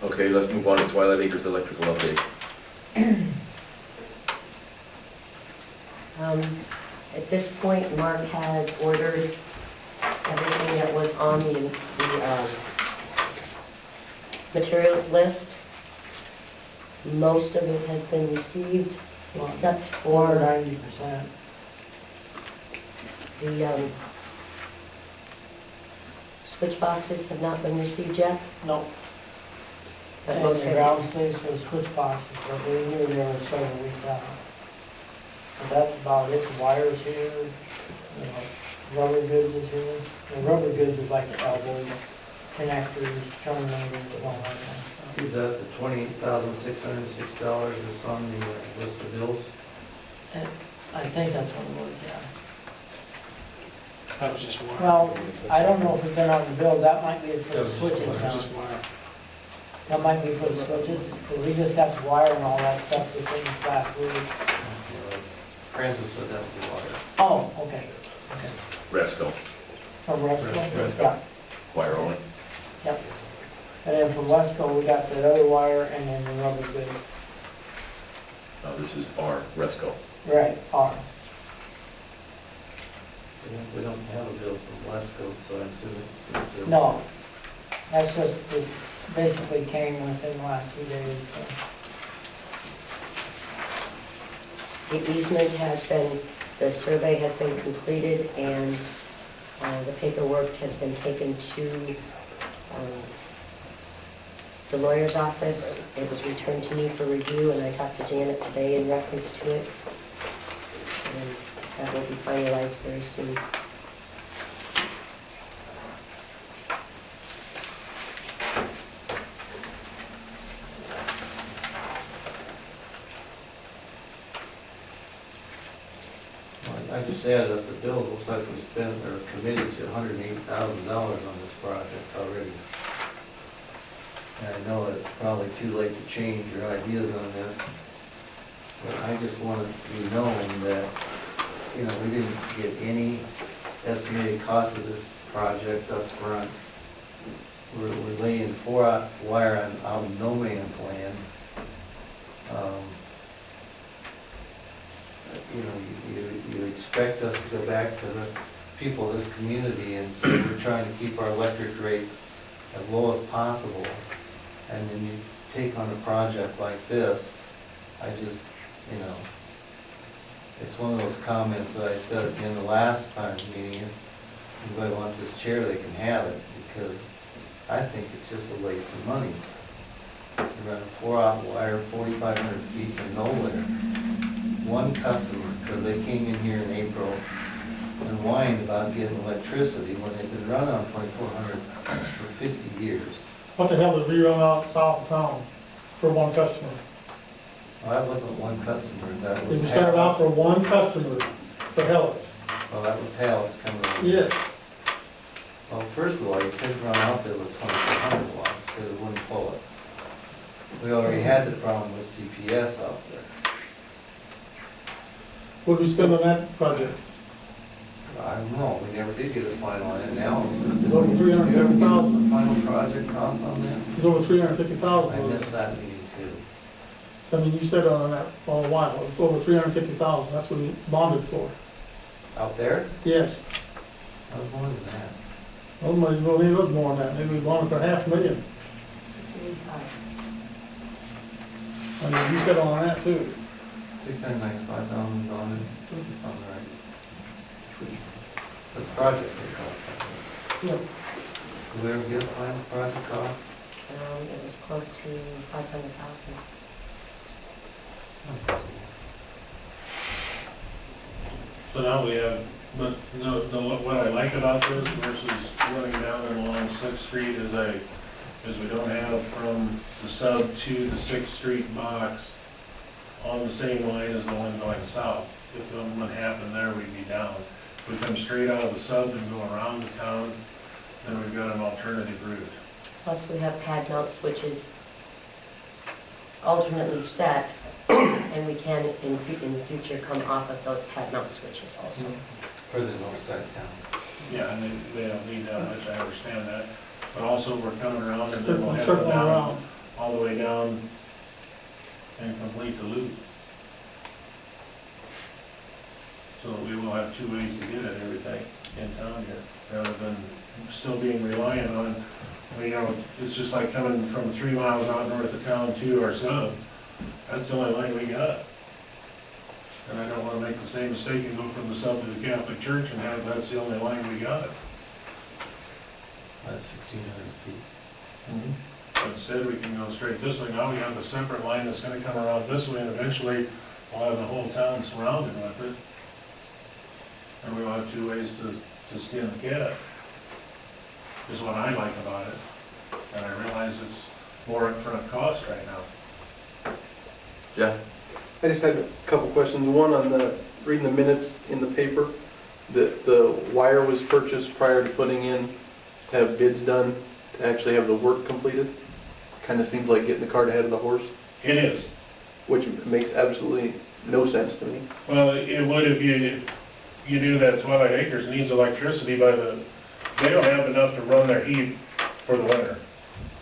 Okay, let's move on to Twilight Acres electrical update. At this point, Mark has ordered everything that was on the materials list. Most of it has been received, except for 90%. the switch boxes have not been received yet. No. But And most the have. ground stays for the switch boxes, but we knew they were several weeks out. But that's about it. The wires here, you know, rubber goods is here. The rubber goods is like the elbows, connectors, terminators, and all that kind of stuff. Is that the $28,606 that's on the list of bills? And I think that's what it was, yeah. That was just wire. Well, I don't know if it's been on the bill. That might be for the switches That was now. just wire. That might be for the switches, because we just got the wire and all that stuff this thing last week. Francis said that was the wire. Oh, okay. Okay. Resco, From Resco? Resco. Yeah, wire only. yep. And then from Wesco, we got the other wire and then the rubber goods. This is our Resco. Right, R. We don't have a bill from Wesco, so I'm assuming it's not a bill. No, that's just, it basically came within the last 2 days, so. The easement has been, the survey has been completed, and the paperwork has been taken to the lawyer's office. It was returned to me for review, and I talked to Janet today in reference to it. And that will be finalized very soon. I just added up the bills, looks like we spent or committed to $108,000 on this project already. And I know it's probably too late to change your ideas on this, but I just want it to be known that, you know, we didn't get any estimated cost of this project up front. We're laying 4-aught wire out in no man's land. You know, you expect us to go back to the people of this community and say we're trying to keep our electric rates as low as possible. And then you take on a project like this, I just, you know, it's one of those comments that I said at the end of last time's meeting, if anybody wants this chair, they can have it, because I think it's just a waste of money. You run a 4-aught wire, 4,500 feet from nowhere. One customer, because they came in here in April and whined about getting electricity when they've been running on 2,400 for 50 years. What the hell did we run out south of town for one customer? Well, that wasn't one customer, that was Did we start out for Hallett's. one customer, for Hellas? Well, that was Hallett's coming over. Yes. Well, first of all, you couldn't run out there with 2,400 watts, because it wouldn't pull it. We already had the problem with CPS out there. What did we spend on that project? I don't know, we never did get a final analysis. It's Did over we? Did you ever give us $350,000. the final project cost on that? It's over $350,000. I missed that meeting too. I mean, you said on that for a while, it's over $350,000, that's what we bonded for. Out there? Yes. That was more than that. Well, maybe it was more than that, maybe we bonded for $500,000. I mean, you said on that too. 695,000 on it, something right. The project cost. Yeah. Did we ever get a final project cost? It was close to 500,000. So now we have, but what I like about this versus running down and along 6th Street is we don't have from the sub to the 6th Street box on the same line as the one going south. If something happened there, we'd be down. If we come straight out of the sub and go around the town, then we've got an alternative route. Plus, we have pad mount switches alternately set, and we can, in the future, come off of those pad mount switches also. For the north side of town. Yeah, and they don't need that much, I understand that. But also, we're coming around and then we'll have Circling it down. around. around and complete the loop. So we will have two ways to get at everything in town here, rather than still being reliant on, you know, it's just like coming from 3 miles out north of town to our sub. That's the only line we got. And I don't wanna make the same mistake and go from the sub to the Catholic Church and have, that's the only line we got. That's 1,600 feet. But instead, we can go straight this way. Now we have a separate line that's gonna come around this way, and eventually we'll have the whole town surrounded with it. And we'll have two ways to skin the cat, is what I like about it. And I realize it's more upfront cost right now. Jeff? I just had a couple questions. One on reading the minutes in the paper, the wire was purchased prior to putting in, to have bids done, to actually have the work completed. Kind of seems like getting the cart ahead of the horse, It is. which makes absolutely no sense to me. Well, it would if you knew that Twilight Acres needs electricity they don't have enough to run their heat for the winter.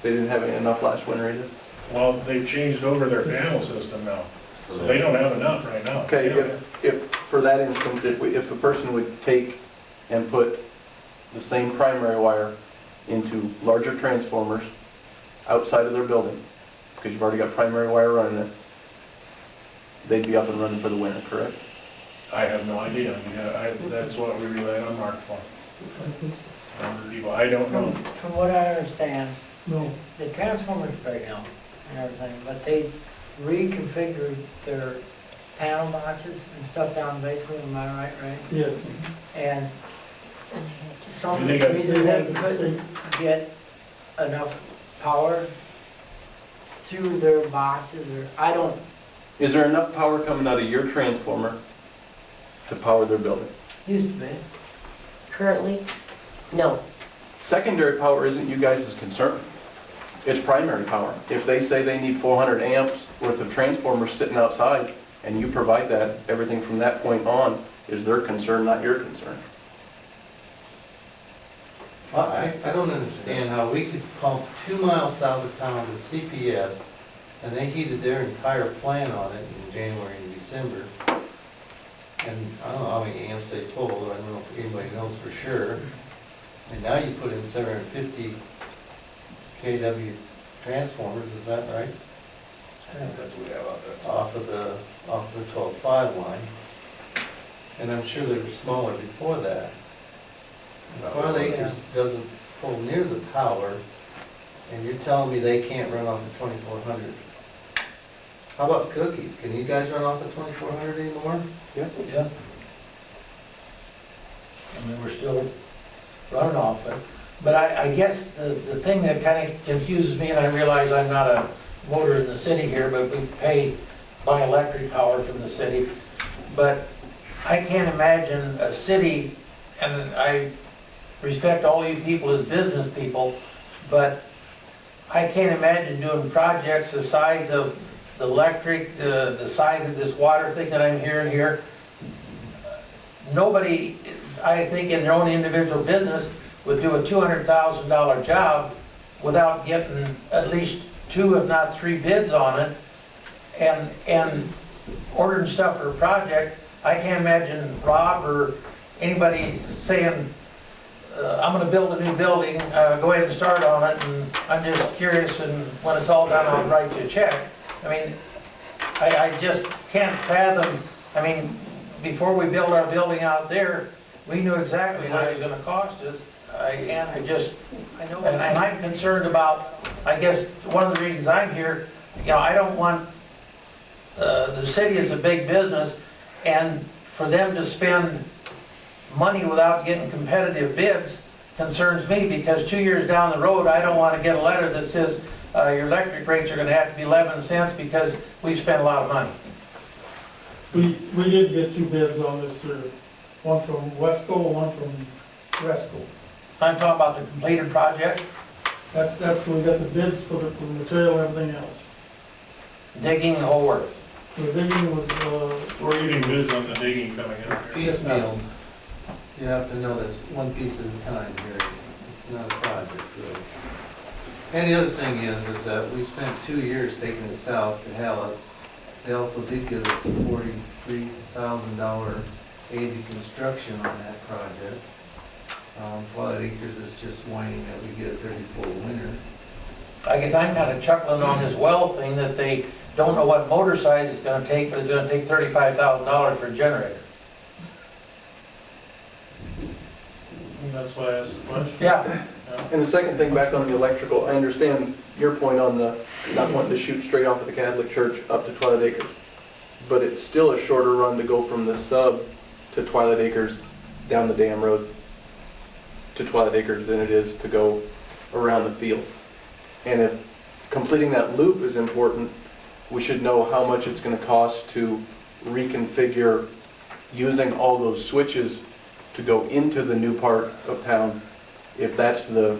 They didn't have enough last winter either. Well, they've changed over their panel system now, so they don't have enough right now. Okay, They don't have- if for that instance, if a person would take and put the same primary wire into larger transformers outside of their building, because you've already got primary wire running it, they'd be up and running for the winter, correct? I have no idea. I mean, that's what we rely on Mark for. I don't know. From what I understand, No, the transformers break down and everything, but they reconfigured their panel notches and stuff down basically, am I right? yes. And some They got- reason they couldn't get enough power through their boxes, or, I don't, Is there enough power coming out of your transformer to power their building? used to be. Currently, no. Secondary power isn't you guys' concern. It's primary power. If they say they need 400 amps worth of transformers sitting outside, and you provide that, everything from that point on is their concern, not your concern. Well, I don't understand how we could pump 2 miles south of town to CPS, and they heated their entire plant on it in January and December. And I don't know how many amps they told, I don't know if anybody knows for sure. And now you put in 750 kW transformers, is that right? That's what we have out there. Off of the 12.5 line. And I'm sure they were smaller before that. And Twilight Acres doesn't pull near the power, and you're telling me they can't run off the 2400. How about cookies? Can you guys run off the 2400 anymore? Yeah. Yeah. I mean, we're still running off it. But I guess the thing that kind of confuses me, and I realize I'm not a voter in the city here, but we buy electric power from the city. But I can't imagine a city, and I respect all you people as business people, but I can't imagine doing projects the size of the electric, the size of this water thing that I'm hearing here. Nobody, I think, in their own individual business would do a $200,000 job without getting at least 2, if not 3 bids on it, and ordering stuff for a project. I can't imagine Rob or anybody saying, I'm going to build a new building, go ahead and start on it, and I'm just curious, and when it's all done, I'll write you a check. I mean, I just can't fathom, I mean, before we built our building out there, we knew exactly what it was going to cost us. And I'm concerned about, I guess, one of the reasons I'm here, you know, I don't want, the city is a big business, and for them to spend money without getting competitive bids concerns me, because 2 years down the road, I don't want to get a letter that says your electric rates are going to have to be 11 cents because we've spent a lot of money. We did get 2 bids on this, one from Wesco, one from Resco. I'm talking about the completed project, That's when we got the bids for the material and everything else. digging the whole work. The digging was, We're getting bids on the digging coming in here. Piecemeal. You have to know that's one piece at a time here. It's not a project, really. And the other thing is that we spent 2 years taking it south to Hallett's. They also did give us a $43,000 aid to construction on that project. Twilight Acres is just whining that we get a 34 winter. I guess I'm kind of chuckling on this well thing, that they don't know what motor size it's gonna take, but it's gonna take $35,000 for a generator. And that's why I asked the question. Yeah, And the second thing, back on the electrical, I understand your point on the not wanting to shoot straight off of the Catholic Church up to Twilight Acres. But it's still a shorter run to go from the sub to Twilight Acres down the dam road to Twilight Acres than it is to go around the field. And if completing that loop is important, we should know how much it's going to cost to reconfigure using all those switches to go into the new part of town, if that's the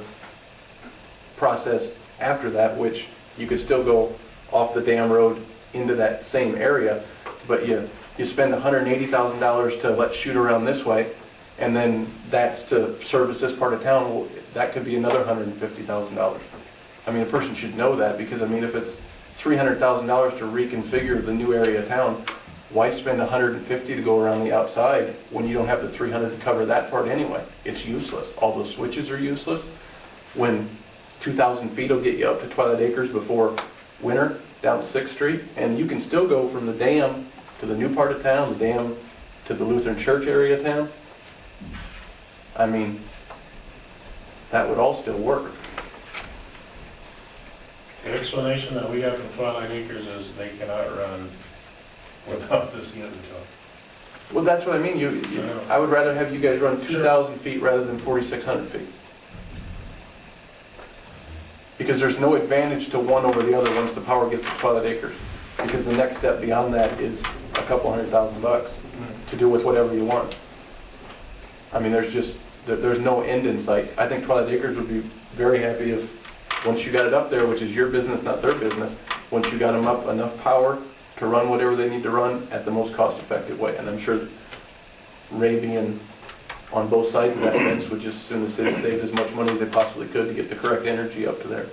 process after that, which you could still go off the dam road into that same area, but you spend $180,000 to let's shoot around this way, and then that's to service this part of town. Well, that could be another $150,000. I mean, a person should know that, because I mean, if it's $300,000 to reconfigure the new area of town, why spend $150 to go around the outside when you don't have the $300 to cover that part anyway? It's useless. All those switches are useless. When 2,000 feet will get you up to Twilight Acres before winter down 6th Street, and you can still go from the dam to the new part of town, the dam to the Lutheran Church area of town. I mean, that would all still work. The explanation that we got from Twilight Acres is they cannot run without this getting to them. Well, that's what I mean. I would rather have you guys run 2,000 feet rather than 4,600 feet. Because there's no advantage to one over the other once the power gets to Twilight Acres. Because the next step beyond that is a couple $100,000 to do with whatever you want. I mean, there's no end in sight. I think Twilight Acres would be very happy if, once you got it up there, which is your business, not their business, once you got them up enough power to run whatever they need to run at the most cost-effective way. And I'm sure that Ray being on both sides of that fence would just as soon as save as much money as they possibly could to get the correct energy up to there.